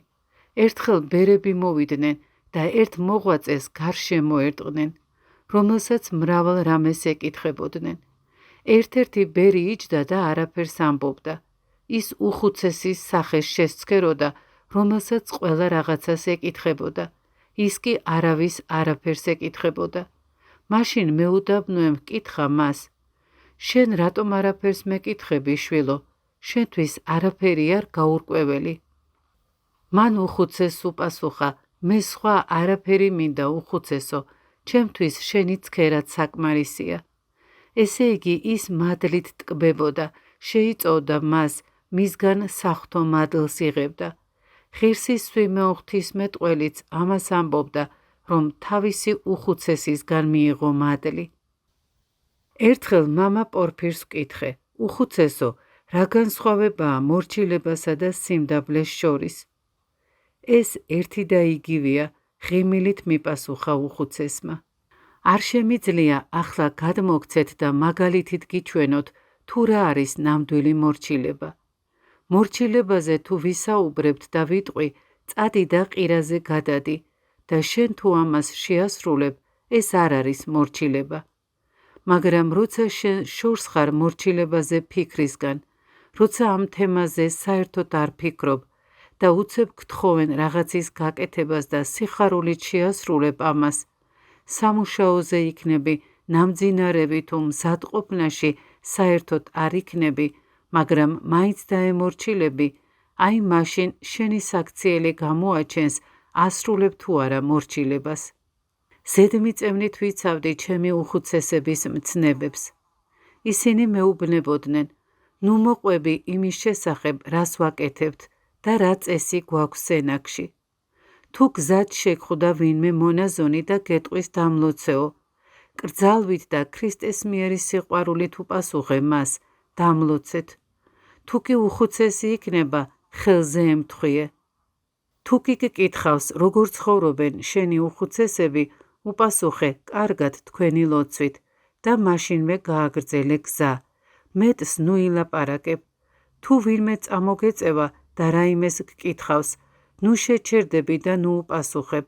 ერთხელ ბერები მოვიდნენ და ერთ მოღვაწეს გარშე მოერტყნენ, რომელსაც მრავალ რამეს ეკითხებოდნენ. ერთ-ერთი ბერი იჯდა და არაფერს ამბობდა. ის უხუცესის სახეს შესცქეროდა, რომელსაც ყველა რაღაცას ეკითხებოდა. ის კი არავის არაფერს ეკითხებოდა. მაშინ მე უდაბნოემ ვკითხა მას. შენ რატომ არაფერს მეკითხები, შვილო? შენთვის არაფერი არ გაურკვეველი? მან უხუცესს უპასუხა, მე სხვა არაფერი მინდა უხუცესო, ჩემთვის შენი ცქერაც საკმარისია. ესე იგი ის მადლით ტკბებოდა, შეიწოვდა მას, მისგან საღვთო მადლს იღებდა. ღირსის სვიმეო ღვთისმეტყველიც ამას ამბობდა, რომ თავისი უხუცესისგან მიიღო მადლი. ერთხელ მამა პორფირს ვკითხე, უხუცესო, რა განსხვავებაა მორჩილებასა და სიმდაბლეს შორის? ეს ერთი და იგივეა, ღიმილით მიპასუხა უხუცესმა. არ შემიძლია ახლა გადმოგცეთ და მაგალითით გიჩვენოთ, თუ რა არის ნამდვილი მორჩილება. მორჩილებაზე თუ ვისაუბრებთ და ვიტყვი, წადი და ყირაზე გადადი და შენ თუ ამას შეასრულებ, ეს არ არის მორჩილება. მაგრამ როცა შენ შორს ხარ მორჩილებაზე ფიქრისგან, როცა ამ თემაზე საერთოდ არ ფიქრობ და უცებ გთხოვენ რაღაცის გაკეთებას და სიხარულით შეასრულებ ამას, სამუშაოზე იქნები, ნამძინარები თუ მზადყოფნაში საერთოდ არ იქნები, მაგრამ მაინც დაემორჩილები, აი მაშინ შენი საქციელი გამოაჩენს, ასრულებ თუ არა მორჩილებას. ზედმიწევნით ვიცავდი ჩემი უხუცესების მცნებებს. ისინი მეუბნებოდნენ, ნუ მოყვები იმის შესახებ, რას ვაკეთებთ და რა წესი გვაქვს სენაკში. თუ გზად შეგხვდა ვინმე მონაზონი და გეტყვის დამლოცეო, კრძალვით და ქრისტეს მიერი სიყვარულით უპასუხე მას, დამლოცეთ. თუ კი უხუცესი იქნება, ხელზე ემთხვიე. თუ კი გკითხავს, როგორ ცხოვრობენ შენი უხუცესები, უპასუხე, კარგად თქვენი ლოცვით და მაშინვე გააგრძელე გზა. მეტს ნუ ილაპარაკებ. თუ ვინმე წამოგეწევა და რაიმეს გკითხავს, ნუ შეჩერდები და ნუ უპასუხებ,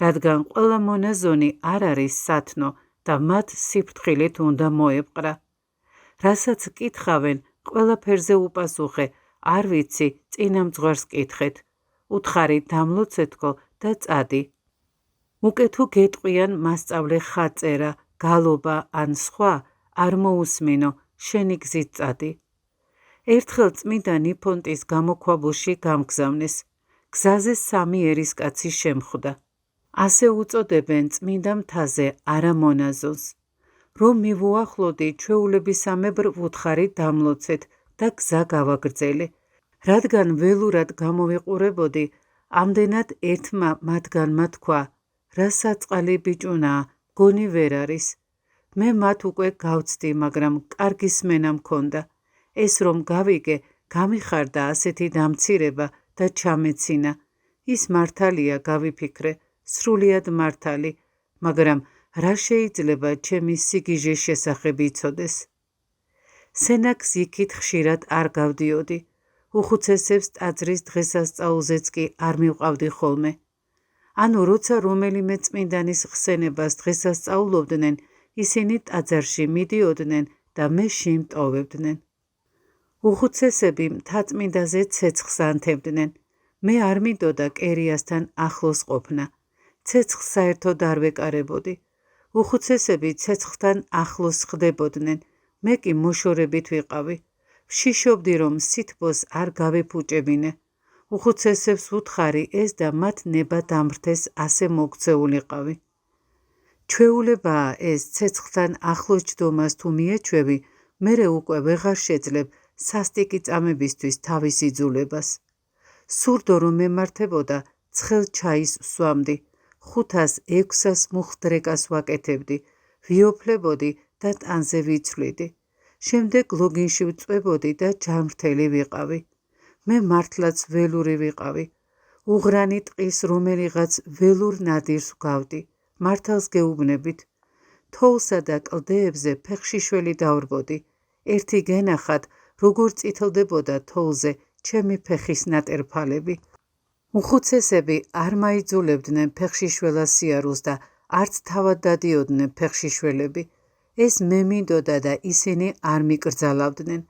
რადგან ყველა მონაზონი არ არის სათნო და მათ სიფრთხილით უნდა მოეპყრა. რასაც კითხავენ, ყველაფერზე უპასუხე, არ ვიცი, წინამძღვარს კითხეთ. უთხარი დამლოცეთკო და წადი. უკე თუ გეტყვიან მასწავლე ხაწერა, გალობა ან სხვა, არ მოусმინო, შენი გზით წადი. ერთხელ წმინდა ნიფონტის გამოქვაბულში გამგზავნეს. გზაზე 3 ერისკაცი შემხვდა. ასე უწოდებენ წმინდა მთაზე არამონაზონს. რომ მივუახლოდი, ჩვეულებისამებრ ვუთხარი დამლოცეთ და გზა გავაგრძელე. რადგან ველურად გამოვიყურებოდი, ამდენად ერთმა მათგანმა თქვა, რა საწყალი ბიჭუნაა, გონი ვერ არის. მე მათ უკვე გავცდი, მაგრამ კარგი სმენა მქონდა. ეს რომ გავიგე, გამიხარდა ასეთი დამცირება და ჩამეცინა. ის მართალია, გავიფიქრე, სრულიად მართალი, მაგრამ რა შეიძლება ჩემი სიგიჟის შესახებ იცოდეს? სენაკს იქით ხშირად არ გავდიოდი. უხუცესებს ტაძრის დღესასწაულზეც კი არ მივყავდი ხოლმე. ანუ როცა რომელიმე წმინდანის ხსენებას დღესასწაულობდნენ, ისინი ტაძარში მიდიოდნენ და მე შემტოვებდნენ. უხუცესები მთაწმინდაზე ცეცხლს ანთებდნენ. მე არ მინდოდა კერიასთან ახლოს ყოფნა. ცეცხლს საერთოდ არ ვეკარებოდი. უხუცესები ცეცხლთან ახლოს ხდებოდნენ, მე კი მოშორებით ვიყავი. ვშიშობდი, რომ სითბოს არ გავეფუჭებინე. უხუცესებს ვუთხარი ეს და მათ ნება დამრთეს ასე მოქცეულიყავი. ჩვეულებაა ეს ცეცხლთან ახლოს ჯდომას თუ მიეჩვევი, მერე უკვე ვეღარ შეძლებ სასტიკი წამებისთვის თავის იძულებას. სურდო რომ მემართებოდა, ცხელ ჩაის ვსვამდი, 500-600 მუხლდრეკას ვაკეთებდი, ვიოფლებოდი და ტანზე ვიცვლიდი. შემდეგ ლოგინში ვწვებოდი და ჯანმრთელი ვიყავი. მე მართლაც ველური ვიყავი. უღრანი ტყის რომელიღაც ველურ ნადირს ვგავდი. მართალს გეუბნებით. თოვლსა და კლდეებზე ფეხშიშველი დავრბოდი. ერთი გენახათ, როგორ წითლდებოდა თოვლზე ჩემი ფეხის ნატერფალები. უხუცესები არ მაიძულებდნენ ფეხშიშველას სიარულს და არც თავად დადიოდნენ ფეხშიშველები. ეს მე მინდოდა და ისინი არ მიკრძალავდნენ,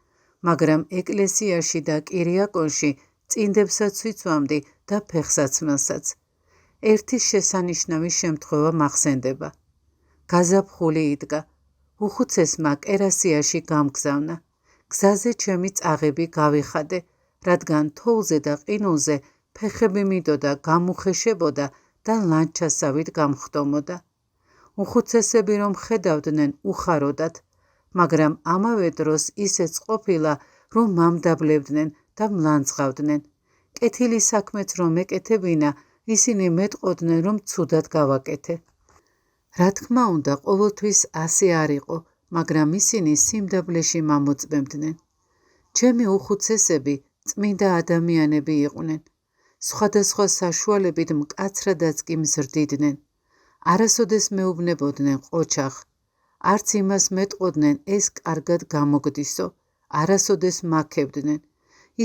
მაგრამ ეკლესიაში და კირიაკონში წინდებსაც ვიცვამდი და ფეხსაცმელსაც. ერთი შესანიშნავი შემთხვევა მახსენდება. გაზაფხული იდგა. უხუცესმა კერასიაში გამგზავნა. გზაზე ჩემი წაღები გავიხადე, რადგან თოვლზე და ყინულზე ფეხები მინდოდა გამუხეშებოდა და ლანჩასავით გამხდომოდა. უხუცესები რომ ხედავდნენ, უხაროდათ, მაგრამ ამავე დროს ისეც ყოფილა, რომ მამდაბლებდნენ და მლანძღავდნენ. კეთილი საქმეც რომ ეკეთებინა, ისინი მეტყოდნენ, რომ ცუდად გავაკეთე. რა თქმა უნდა, ყოველთვის ასე არ იყო, მაგრამ ისინი სიმდაბლეში მამოწმებდნენ. ჩემი უხუცესები წმინდა ადამიანები იყვნენ. სხვადასხვა საშუალებით მკაცრადაც კი მზრდიდნენ. არასოდეს მეუბნებოდნენ ყოჩახ. არც იმას მეტყოდნენ ეს კარგად გამოგდისო, არასოდეს მაქებდნენ.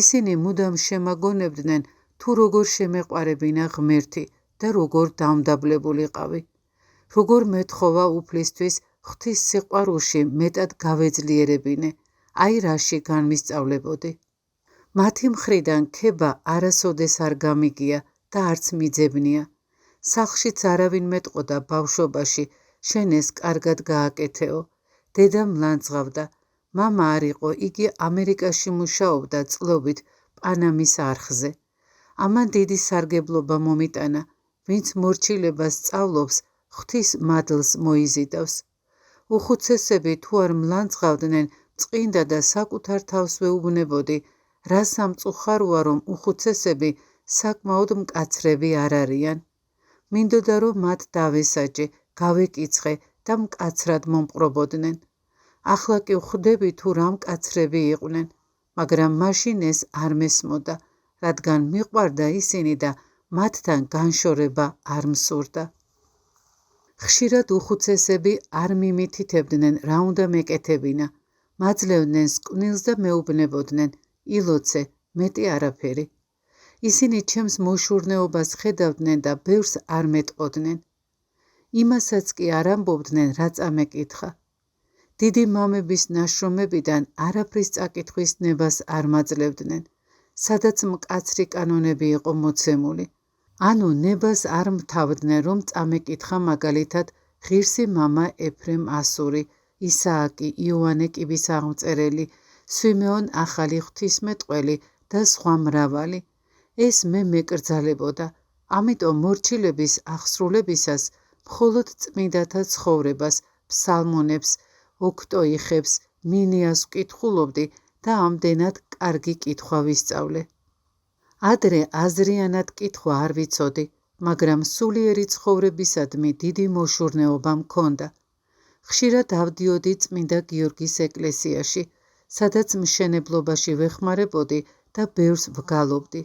ისინი მუდამ შემაგონებდნენ თუ როგორ შემეყვარებინა ღმერთი და როგორ დამდაბლებულიყავი. როგორ მეთხოვა უფლისთვის ღვთის სიყვარულში მეტად გავეძლიერებინე, აი რაში განმისწავლებოდი. მათი მხრიდან ქება არასოდეს არ გამიგია და არც მიძებნია. სახლშიც არავინ მეტყოდა ბავშვობაში, შენ ეს კარგად გააკეთეო. დედა მლანძღავდა. მამა არ იყო, იგი ამერიკაში მუშაობდა წლობით პანამის არხზე. ამან დიდი სარგებლობა მომიტანა, ვინც მორჩილებას სწავლობს, ღვთის მადლს მოიზიდავს. უხუცესები თუ არ მლანძღავდნენ, წყინდა და საკუთარ თავს ვეუბნებოდი, რა სამწუხაროა, რომ უხუცესები საკმაოდ მკაცრები არ არიან. მინდოდა რომ მათ დავესაჯე, გავეკიცხე და მკაცრად მომპყრობოდნენ. ახლა კი ვხვდები თუ რა მკაცრები იყვნენ, მაგრამ მაშინ ეს არ მესმოდა, რადგან მიყვარდა ისინი და მათთან განშორება არ მსურდა. ხშირად უხუცესები არ მიმითითებდნენ, რა უნდა მეკეთებინა. მაძლევდნენ სკვნილს და მეუბნებოდნენ, ილოცე, მეტი არაფერი. ისინი ჩემს მოშურნეობას ხედავდნენ და ბევრს არ მეტყოდნენ. იმასაც კი არ ამბობდნენ, რა წამეკითხა. დიდი მამების ნაშრომებიდან არაფრის წაკითხვის ნებას არ მაძლევდნენ, სადაც მკაცრი კანონები იყო მოცემული. ანუ ნებას არ მთავდნენ, რომ წამეკითხა მაგალითად ღირსი მამა ეფრემ ასური, ისააკი, იოანე კიბის აღმწერელი, სვიმეონ ახალი ღვთისმეტყველი და სხვა მრავალი. ეს მე მეკრძალებოდა, ამიტომ მორჩილების აღსრულებისას მხოლოდ წმინდათა ცხოვრებას, ფსალმონებს, ოქტოიხებს, მინიას ვკითხულობდი და ამდენად კარგი კითხვა ვისწავლე. ადრე აზრიანად კითხვა არ ვიცოდი, მაგრამ სულიერი ცხოვრებისადმი დიდი მოშურნეობა მქონდა. ხშირად ავდიოდი წმინდა გიორგის ეკლესიაში, სადაც მშენებლობაში ვეხმარებოდი და ბევრს ვგალობდი.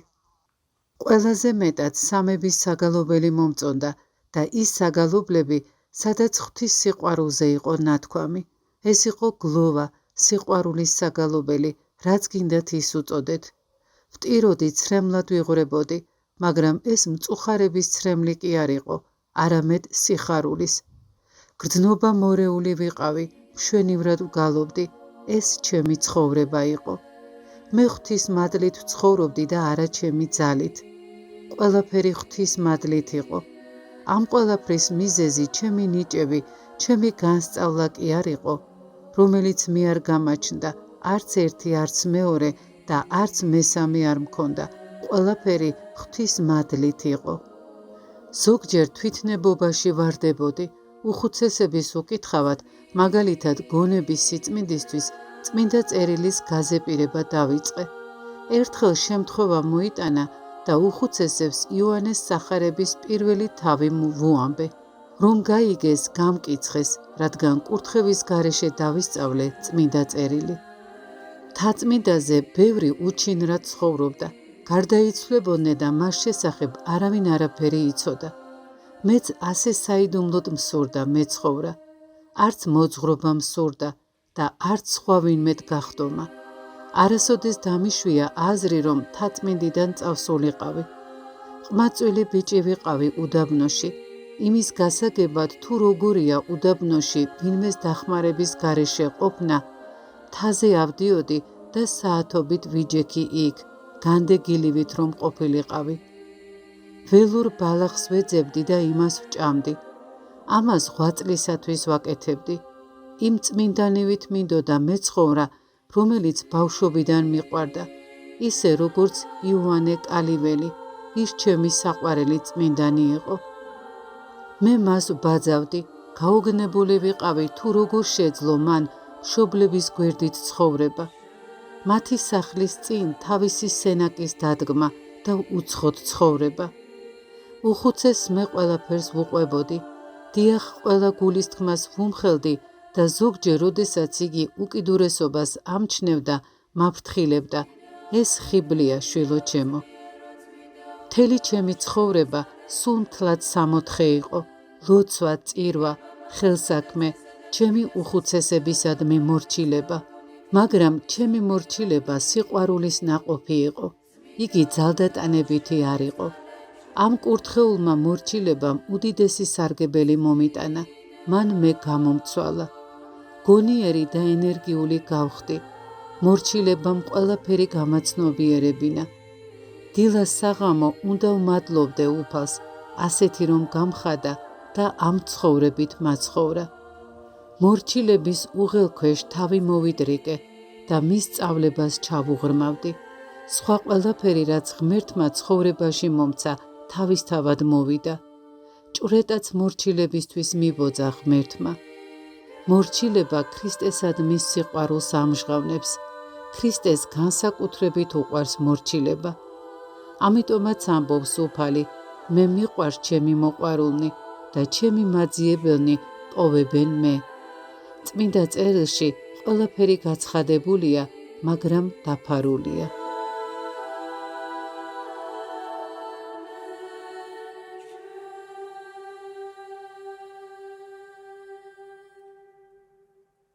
ყველაზე მეტად სამების საგალობელი მომწონდა და ის საგალობლები, სადაც ღვთის სიყვარულზე იყო ნათქვამი. ეს იყო გლოვა, სიყვარულის საგალობელი, რაც გინდათ ის უწოდეთ. ვტიროდი ცრემლად ვიღვრებოდი, მაგრამ ეს მწუხარების ცრემლი კი არ იყო, არამედ სიხარულის. გრძნობა მორეული ვიყავი, მშვენივრად ვგალობდი, ეს ჩემი ცხოვრება იყო. მე ღვთის მადლით ვცხოვრობდი და არა ჩემი ძალით. ყველაფერი ღვთის მადლით იყო. ამ ყველაფრის მიზეზი ჩემი ნიჭები, ჩემი განსწავლა კი არ იყო, რომელიც მე არ გამაჩნდა, არც ერთი, არც მეორე და არც მესამე არ მქონდა. ყველაფერი ღვთის მადლით იყო. ზოგჯერ თვითნებობაში ვარდებოდი, უხუცესების უკითხავად, მაგალითად გონების სიწმინდისთვის წმინდა წერილის გაზეპირება დავიწყე. ერთხელ შემთხვევა მოიტანა და უხუცესებს იოანეს სახარების პირველი თავი ვუამბე, რომ გაიგეს, გამკიცხეს, რადგან კურთხევის გარეშე დავისწავლე წმინდა წერილი. მთაწმინდაზე ბევრი უჩინრად ცხოვრობდა, გარდაიცვლებოდნენ და მას შესახებ არავინ არაფერი იცოდა. მეც ასე საიდუმლოდ მსურდა მეცხოვრა, არც მოძღვრობა მსურდა და არც სხვა ვინმედ გახდომა. არასოდეს დამიშვია აზრი, რომ მთაწმინდიდან წავსულიყავი. ყმაწვილი ბიჭი ვიყავი უდაბნოში, იმის გასაგებად თუ როგორია უდაბნოში ვინმეს დახმარების გარეშე ყოფნა, მთაზე ავდიოდი და საათობით ვიჯექი იქ, განდეგილივით რომ ყოფილიყავი. ველურ ბალახს ვეძებდი და იმას ვჭამდი. ამას 8 წლისათვის ვაკეთებდი. იმ წმინდანივით მინდოდა მეცხოვრა, რომელიც ბავშვობიდან მიყვარდა, ისე როგორც იოანე კალიველი, ის ჩემი საყვარელი წმინდანი იყო. მე მას ვბაძავდი, გაოგნებული ვიყავი თუ როგორ შეძლო მან მშობლების გვერდით ცხოვრება. მათი სახლის წინ თავისი სენაკის დადგმა და უცხოდ ცხოვრება. უხუცესს მე ყველაფერს ვუყვებოდი, დიახ, ყველა გულისთქმას ვუმხელდი და ზოგჯერ, როდესაც იგი უკიდურესობას ამჩნევდა, მაფრთხილებდა, ეს ხიბლია, შვილო ჩემო. მთელი ჩემი ცხოვრება სულ მთლად სამოთხე იყო, ლოცვა, წირვა, ხელსაქმე, ჩემი უხუცესებისადმი მორჩილება. მაგრამ ჩემი მორჩილება სიყვარულის ნაყოფი იყო, იგი ძალდატანებითი არ იყო. ამ კურთხეულმა მორჩილებამ უდიდესი სარგებელი მომიტანა, მან მე გამომცვალა. გონიერი და ენერგიული გავხდი, მორჩილებამ ყველაფერი გამაცნობიერებინა. დილა საღამო უნდა ვმადლობდე უფალს, ასეთი რომ გამხადა და ამ ცხოვრებით მაცხოვრა. მორჩილების უღელქვეშ თავი მოვიდრიკე და მის სწავლებას ჩავუღრმავდი. სხვა ყველაფერი, რაც ღმერთმა ცხოვრებაში მომცა, თავისთავად მოვიდა. ჭვრეტაც მორჩილებისთვის მიბოძა ღმერთმა. მორჩილება ქრისტესადმი სიყვარულს ამჟღავნებს. ქრისტეს განსაკუთრებით უყვარს მორჩილება. ამიტომაც ამბობს უფალი, მე მიყვარს ჩემი მოყვარულნი და ჩემი მაძიებელნი პოვებენ მე. წმინდა წერილში ყველაფერი გაცხადებულია, მაგრამ დაფარულია.